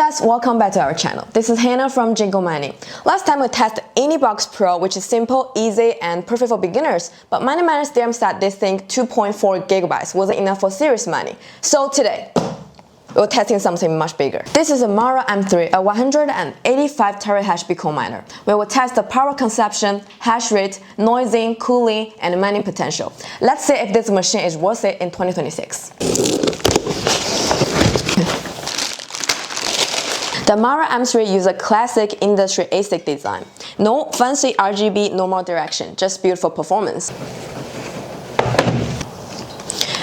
guys, welcome back to our channel. This is Hannah from Jingle Mining. Last time we tested AnyBox Pro, which is simple, easy, and perfect for beginners. But Mining Miners theorem said this thing 2.4 gigabytes wasn't enough for serious mining. So today, we're testing something much bigger. This is a Mara M3, a 185 terahash Bitcoin miner. We will test the power consumption, hash rate, noising, cooling, and mining potential. Let's see if this machine is worth it in 2026. The Mara M3 uses a classic industry ASIC design. No fancy RGB normal direction, just built for performance.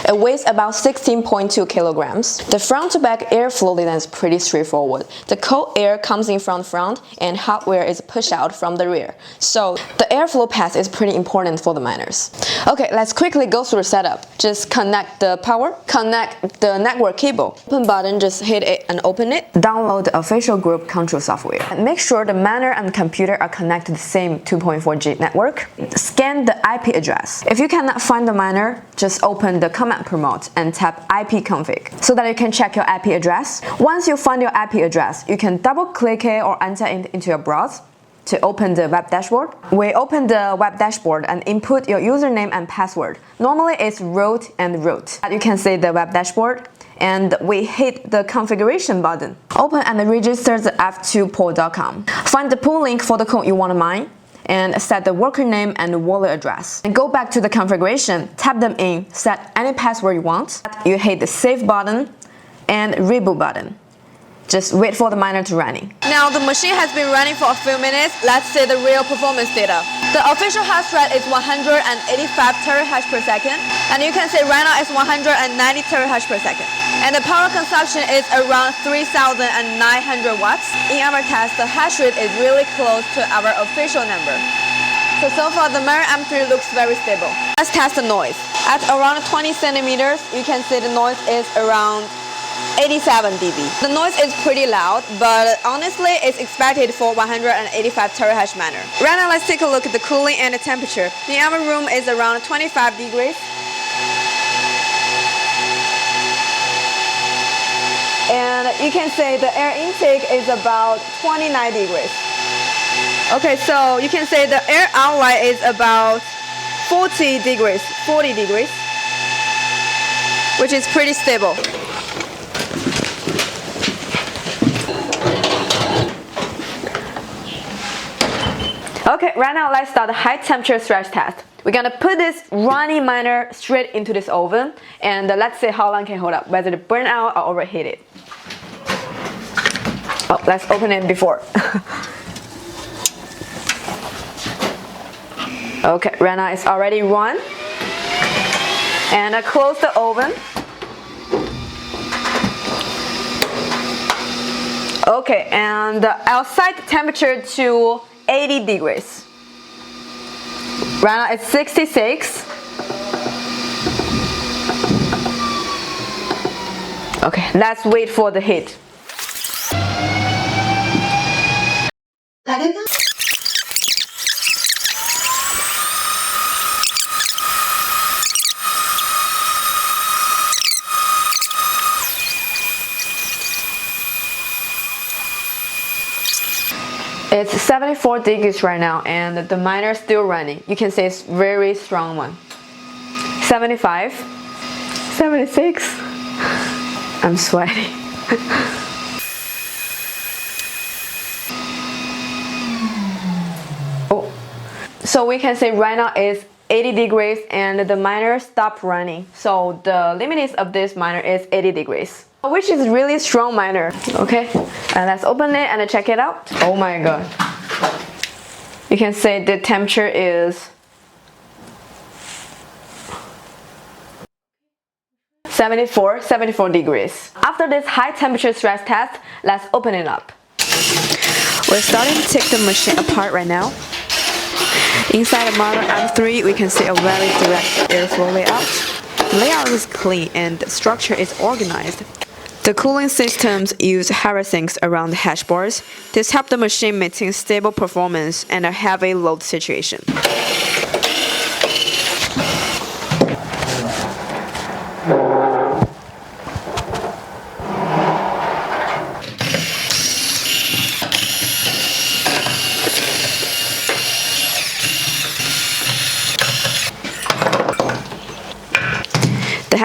It weighs about 16.2 kilograms. The front-to-back airflow design is pretty straightforward. The cold air comes in from front and hot air is pushed out from the rear. So the airflow path is pretty important for the miners. Okay, let's quickly go through the setup. Just connect the power, connect the network cable. Open button, just hit it and open it. Download the official group control software. And make sure the miner and computer are connected to the same 2.4G network. Scan the IP address. If you cannot find the miner, just open the command promote and tap IP config so that you can check your IP address. Once you find your IP address, you can double click it or enter it into your browser to open the web dashboard. We open the web dashboard and input your username and password. Normally it's root and root. You can see the web dashboard and we hit the configuration button. Open and register the f2pool.com. Find the pool link for the code you want to mine and set the worker name and wallet address. And go back to the configuration, tap them in, set any password you want. You hit the save button and reboot button. Just wait for the miner to running. Now the machine has been running for a few minutes. Let's see the real performance data. The official hash rate is 185 terahash per second, and you can see right now it's 190 terahash per second. And the power consumption is around 3,900 watts. In our test, the hash rate is really close to our official number. So far the Mara M3 looks very stable. Let's test the noise. At around 20 centimeters, you can see the noise is around 87 dB. The noise is pretty loud, but honestly it's expected for 185 terahash miner. Right now let's take a look at the cooling and the temperature. The our room is around 25 degrees. And you can say the air intake is about 29 degrees. Okay, so you can say the air outlet is about 40 degrees, which is pretty stable. Okay, right now let's start the high temperature stretch test. We're gonna put this running miner straight into this oven and let's see how long it can hold up, whether it burn out or overheat it. Oh, let's open it before. Okay, right now it's already run. And I close the oven. Okay, and I'll set the temperature to 80 degrees. Right now it's 66. Okay, let's wait for the heat. It's 74 degrees right now and the miner is still running. You can see it's very strong one. 75, 76. I'm sweaty. Oh, so we can say right now it's 80 degrees and the miner stopped running. So the limit of this miner is 80 degrees. Which is really strong miner. Okay, and let's open it and check it out. Oh my god. You can see the temperature is 74 degrees. After this high temperature stress test, let's open it up. We're starting to take the machine apart right now. Inside the Mara M3, we can see a very direct airflow layout. The layout is clean and the structure is organized. The cooling systems use harassings around the hash boards. This helps the machine maintain stable performance in a heavy load situation.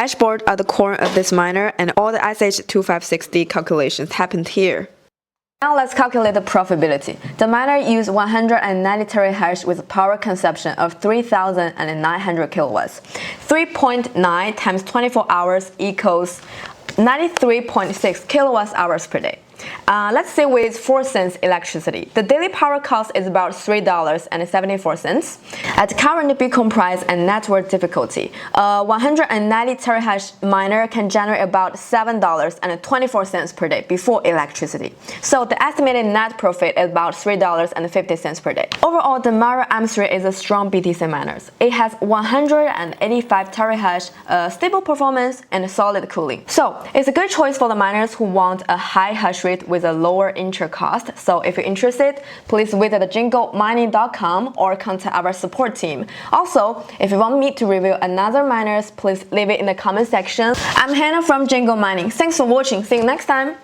hash board at the core of this miner, and all the SHA-256 calculations happened here. Now let's calculate the profitability. The miner used 190 terahash with a power consumption of 3,900 kilowatts. 3.9 times 24 hours equals 93.6 kilowatts hours per day. Let's say with 4 cents electricity. The daily power cost is about $3.74. At current Bitcoin price and network difficulty, 190 terahash miner can generate about $7.24 per day before electricity. So the estimated net profit is about $3.50 per day. Overall, the Mara M3 is a strong BTC miner. It has 185 terahash, stable performance, and solid cooling. So it's a good choice for the miners who want a high hash rate with a lower interest cost. So if you're interested, please visit jingomining.com or contact our support team. Also, if you want me to review another miners, please leave it in the comment section. I'm Hannah from Jingo Mining. Thanks for watching. See you next time.